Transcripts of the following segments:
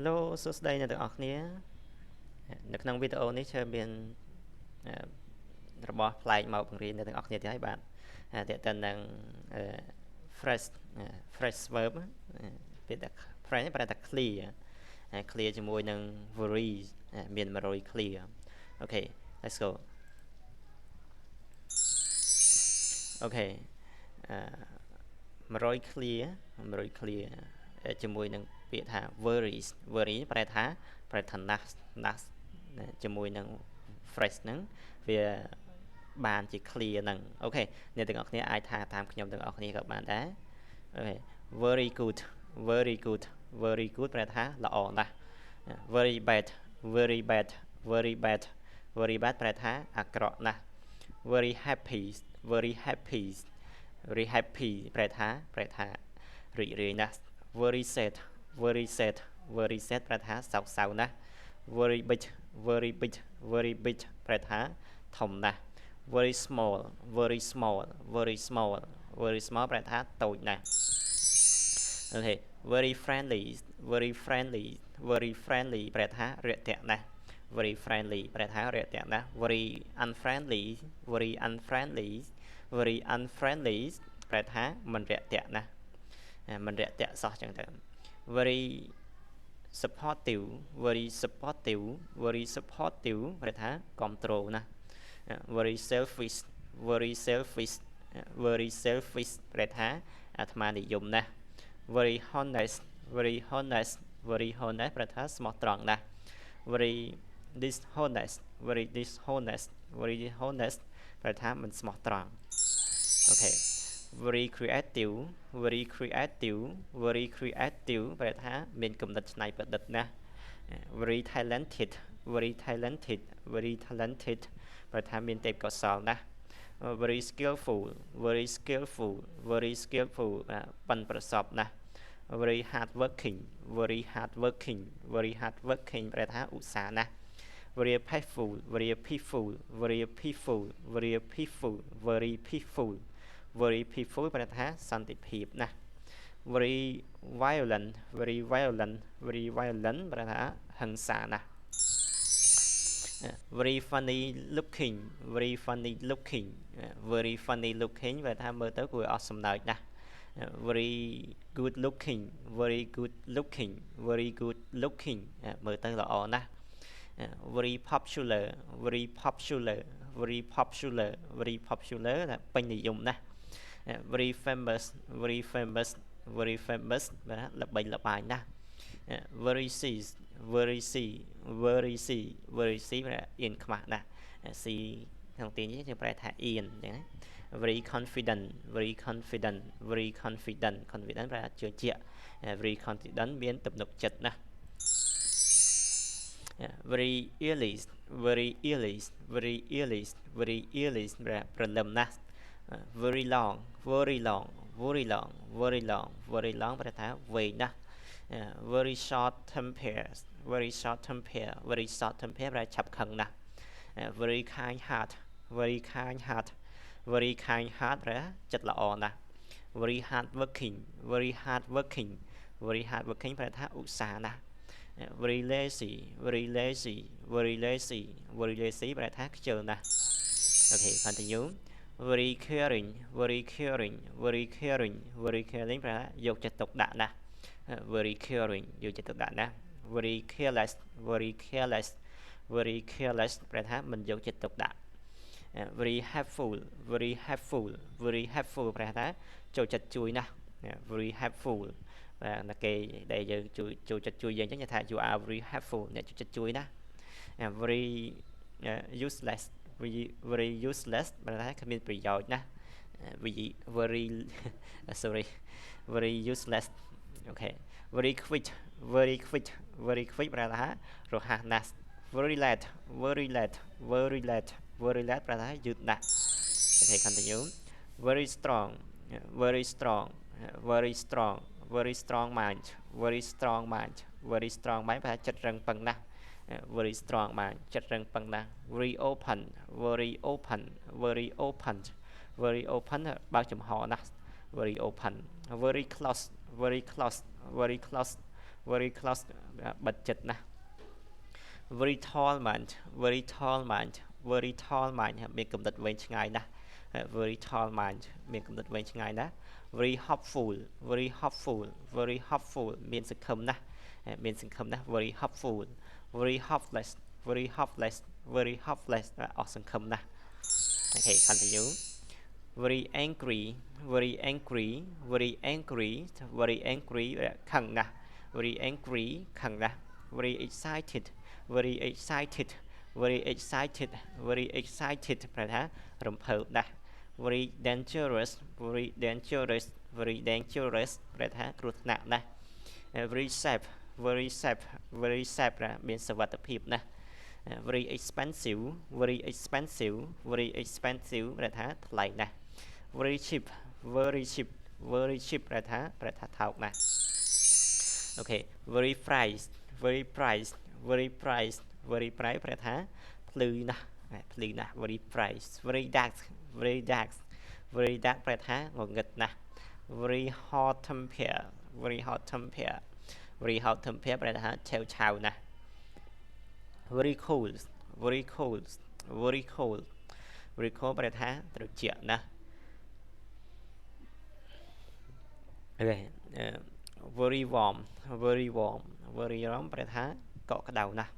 Hello សួស្តីអ្នកទាំងអស់គ្នានៅក្នុងវីដេអូនេះខ្ញុំមានរបស់ប្លែកមកបង្រៀនអ្នកទាំងអស់គ្នាទៀតហើយបាទតើតើនឹង fresh fresh verb ពេលតែ fresh ប្រែថា clear clear ជាមួយនឹង very មាន100 clear អូខេ let's go អូខេ100 clear 100 clear ជាមួយនឹងពាក្យថា very ប្រែថាណាស់ជាមួយនឹង fresh ហ្នឹងវាបានជា clear ហ្នឹងអូខេអ្នកទាំងអស់គ្នាអាចថាតាមខ្ញុំទាំងអស់គ្នាក៏បានដែរអូខេ very good very good very good ប្រែថាល្អណាស់ very bad very bad very bad very bad ប្រែថាអាក្រក់ណាស់ very happy very happy very happy ប្រែថារីករាយណាស់ very sad very sad very sad ប្រែថាសោកសៅណាស់ very big very big very big ប្រែថាធំណាស់ very small very small very small very small ប្រែថាតូចណាស់អូខេ very friendly very friendly very friendly ប្រែថារាក់ទាក់ណាស់ very friendly ប្រែថារាក់ទាក់ណាស់ very unfriendly very unfriendly very unfriendly ប្រែថាមិនរាក់ទាក់ណាស់មិនរាក់ទាក់សោះចឹងទៅ very supportive very supportive very supportive ប្រែថាគ្រប់គ្រងណាស់ very selfish very selfish very selfish ប្រែថាអាត្មានិយមណាស់ very honest very honest very honest ប្រែថាស្មោះត្រង់ណាស់ very dishonest very dishonest very dishonest ប្រែថាមិនស្មោះត្រង់អូខេ very creative very creative very creative ប្រែថាមានគំនិតច្នៃប្រឌិតណាស់ very talented very talented very talented ប្រែថាមានទេពកោសល្យណាស់ very skillful very skillful very skillful ប៉ិនប្រសប់ណាស់ very hard working very hard working very hard working ប្រែថាឧស្សាហ៍ណាស់ very peaceful very peaceful very peaceful very peaceful very peaceful very peaceful ប្រែថាសន្តិភាពណាស់ very violent very violent very violent ប្រែថាហិង្សាណាស់ very funny looking very funny looking very funny looking ប្រែថាមើលទៅគួរអស់សំណើចណាស់ very good looking very good looking very good looking មើលទៅល្អណាស់ very popular very popular very popular very popular ពេញនិយមណាស់ very famous very famous very famous ល្បីល្បាញណាស់ very see very see very see very see អៀនខ្មាស់ណាស់ see ក្នុងទីនេះយើងប្រែថាអៀនអញ្ចឹងណា very confident very confident very confident confident ប្រែថាជឿជាក់ very confident មានទំនុកចិត្តណាស់ very early very early very early very early ព្រលឹមណាស់ very long very long very long very long very long ប្រែថាវែងណាស់ very short temper very short temper very short temper ប្រែឆាប់ខឹងណាស់ very kind heart very kind heart very kind heart ប្រែចិត្តល្អណាស់ very hard working very hard working very hard working ប្រែថាឧស្សាហ៍ណាស់ very lazy very lazy very lazy very lazy ប្រែថាខ្ជិលណាស់អូខេ continue very caring very caring very caring very caring ប្រែយកចិត្តទុកដាក់ណាស់ very caring យកចិត្តទុកដាក់ណាស់ very careless very careless very careless ប្រែថាមិនយកចិត្តទុកដាក់ very helpful very helpful very helpful ប្រែថាចូលចិត្តជួយណាស់ very helpful តែគេដែលយើងចូលចិត្តជួយយើងអញ្ចឹងថា you are very helpful អ្នកចូលចិត្តជួយណាស់ very useless very useless ប្រែថាគ្មានប្រយោជន៍ណាស់ very sorry very useless អូខេ very quick very quick very quick ប្រែថារហ័សណាស់ very late very late very late very late ប្រែថាយឺតណាស់អូខេ continue very strong very strong very strong very strong mind very strong mind very strong mind ប្រែថាចិត្តរឹងប៉ឹងណាស់ very strong mind ចិត្តរឹងប៉ឹងណាស់ very open very open very open very open បើកចំហណាស់ very open very close very close very close very close បិទចិត្តណា very tall man very tall man very tall man មានកំណត់វែងឆ្ងាយណាស់ very tall man មានកំណត់វែងឆ្ងាយណាស់ very hopeful very hopeful very hopeful មានសង្ឃឹមណាស់មានសង្ឃឹមណាស់ very hopeful very hopeless very hopeless very hopeless អស់សង្ឃឹមណាស់ okay continue very angry very angry very angry very angry ខឹងណាស់ very angry ខឹងណាស់ very excited very excited very excited very excited ប្រែថារំភើបណាស់ very dangerous very dangerous very dangerous ប្រែថាគ្រោះថ្នាក់ណាស់ very safe very safe very safe មានសុវត្ថិភាពណាស់ very expensive very expensive very expensive ប្រែថាថ្លៃណាស់ very cheap very cheap very cheap ប្រែថាថោកណាស់ okay very price very price very price very price ប្រែថាភ្លឺណាស់ភ្លឺណាស់ very price very dark very dark very dark ប្រែថាងងឹតណាស់ very hot temper very hot temper very hot temper ប្រែថាឆាវឆាវណាស់ very cold very cold very cold very cold ប្រែថាត្រជាក់ណាស់ okay very warm very warm very warm ប្រែថាកក់ក្ដៅណាស់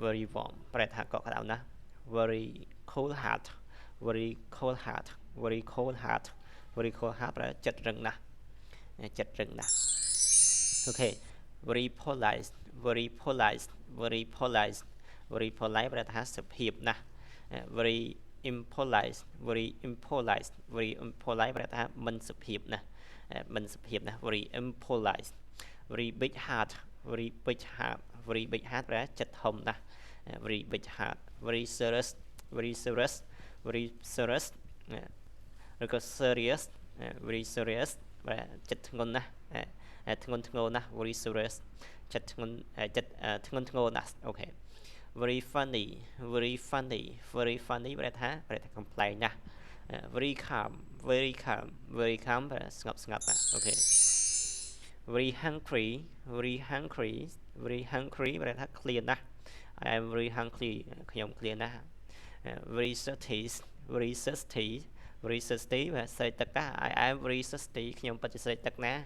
very warm ប្រែថាកក់ក្ដៅណាស់ very cold heart very cold heart very cold heart very cold heart ប្រែចិត្តរឹងណាស់ចិត្តរឹងណាស់ okay very polite very polite very polite very polite ប្រែថាសុភាពណាស់ very impolite very impolite very impolite ប្រែថាមិនសុភាពណាស់មិនសុភាពណាស់ very impolite very big heart very big heart very big heart ប្រែចិត្តធំណាស់ very big heart very serious very serious very serious ឬក៏ serious very serious ប្រែចិត្តធ្ងន់ណាស់ធ្ងន់ធ្ងរណាស់ very serious ចិត្តធ្ងន់ធ្ងន់ធ្ងរណាស់ okay very funny very funny very funny ប្រែថាកំប្លែងណាស់ very calm very calm very calm ប្រែស្ងប់ស្ងាត់ណាស់ okay very hungry very hungry very hungry ប្រែថាឃ្លានណាស់ I am very hungry ខ្ញុំឃ្លានណាស់ very thirsty very thirsty very thirsty ស្រេកទឹកណាស់ I am very thirsty ខ្ញុំពិតជាស្រេកទឹកណាស់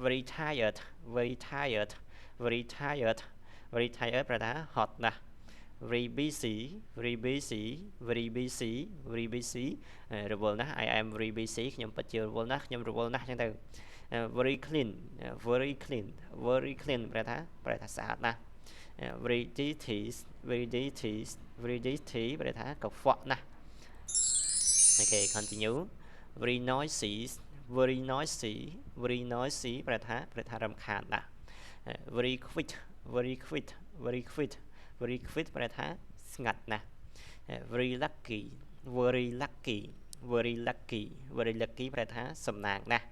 very tired very tired very tired very tired ប្រែថាហត់ណាស់ very busy very busy very busy very busy រវល់ណាស់ I am very busy ខ្ញុំពិតជារវល់ណាស់ខ្ញុំរវល់ណាស់ចឹងទៅ very clean very clean very clean ប្រែថាស្អាតណាស់ very dirty very dirty very dirty ប្រែថាកខ្វក់ណាស់ okay continue very noisy very noisy very noisy ប្រែថារំខានណាស់ very quick very quick very quick very quick ប្រែថាស្ងាត់ណាស់ very lucky very lucky very lucky very lucky ប្រែថាសំណាងណាស់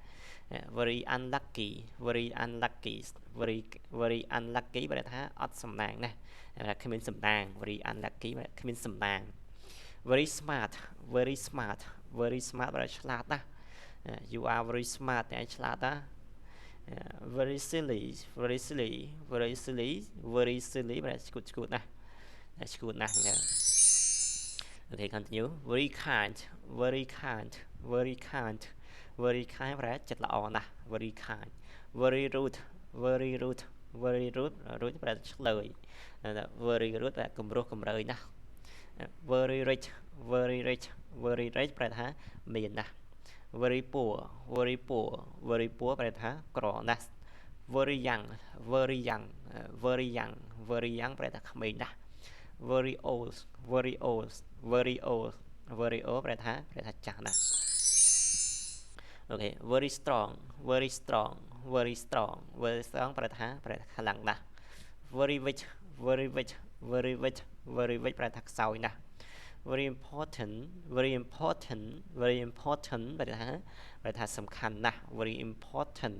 very unlucky very unlucky very unlucky ប្រែថាអត់សំណាងណាស់គ្មានសំណាង very unlucky គ្មានសំណាង very smart very smart very smart ប្រែឆ្លាតណាស់ you are very smart តែឆ្លាតណាស់ very silly very silly very silly very silly ប្រែឈួតណាស់ឈួតណាស់ហ្នឹង okay continue very kind very kind very kind very kind ប្រែចិត្តល្អណាស់ very kind very rude very rude very rude rude ប្រែឆ្លើយ very rude ប្រែគំរោះគំរើយណាស់ very rich very rich very rich ប្រែថាមានណាស់ very poor very poor very poor ប្រែថាក្រណាស់ very young very young very young very young ប្រែថាក្មេងណាស់ very old very old very old very old ប្រែថាចាស់ណាស់ okay very strong very strong very strong very strong ប្រែថាខ្លាំងណាស់ very weak very weak very weak very weak ប្រែថាខ្សោយណាស់ very important very important very important ប្រែថាសំខាន់ណាស់ very important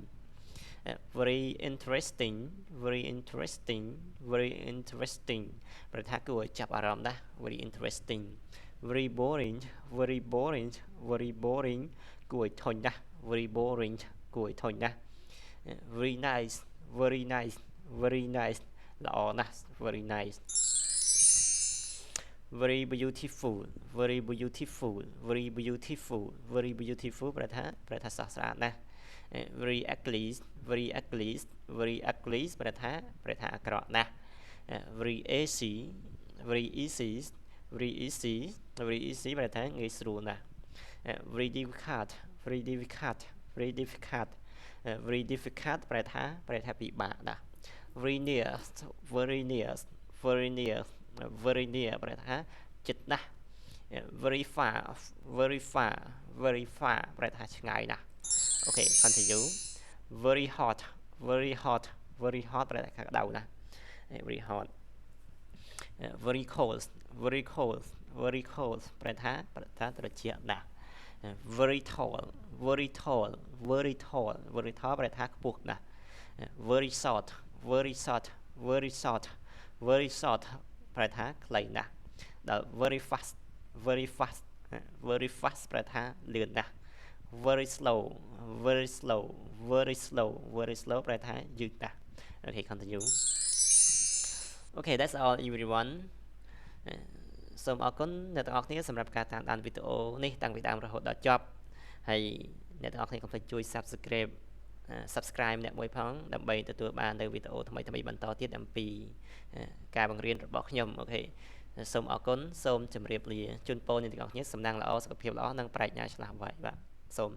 very interesting very interesting very interesting ប្រែថាគួរឲ្យចាប់អារម្មណ៍ណាស់ very interesting very boring very boring very boring គួរឲ្យធុញណាស់ very boring គួរឲ្យធុញណាស់ very nice very nice very nice ល្អណាស់ very nice very beautiful very beautiful very beautiful very beautiful ប្រែថាស្រស់ស្អាតណាស់ very ugly very ugly very ugly ប្រែថាអាក្រក់ណាស់ very easy very easy very easy very easy ប្រែថាងាយស្រួលណាស់ very difficult very difficult very difficult very difficult ប្រែថាពិបាកណាស់ very near very near very near very near ប្រែថាជិតណាស់ very far very far very far ប្រែថាឆ្ងាយណាស់ អូខេ continue very hot very hot very hot ប្រែថាក្តៅណាស់ very hot very cold very cold very cold ប្រែថាត្រជាក់ណាស់ very tall very tall very tall very tall ប្រែថាខ្ពស់ណាស់ very short very short very short very short ប្រែថាខ្លីណាស់ ដល់ very fast very fast very fast ប្រែថាលឿនណាស់ very slow very slow very slow very slow ប្រែថាយឺតណាស់ Okay continue Okay that's all everyone សូមអរគុណអ្នកទាំងអស់គ្នាសម្រាប់ការតាមដានវីដេអូនេះតាំងពីដើមរហូតដល់ចប់ហើយអ្នកទាំងអស់គ្នាកុំភ្លេចជួយ subscribe អ្នកមួយផងដើម្បីទទួលបាននៅវីដេអូថ្មីៗបន្តទៀតអំពីការបង្រៀនរបស់ខ្ញុំអូខេសូមអរគុណសូមជម្រាបលាជូនពរអ្នកទាំងអស់គ្នាសំណាងល្អសុខភាពល្អនិងប្រាជ្ញាឆ្លាស់វៃបាទសូម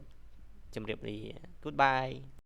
ជម្រាបលា Goodbye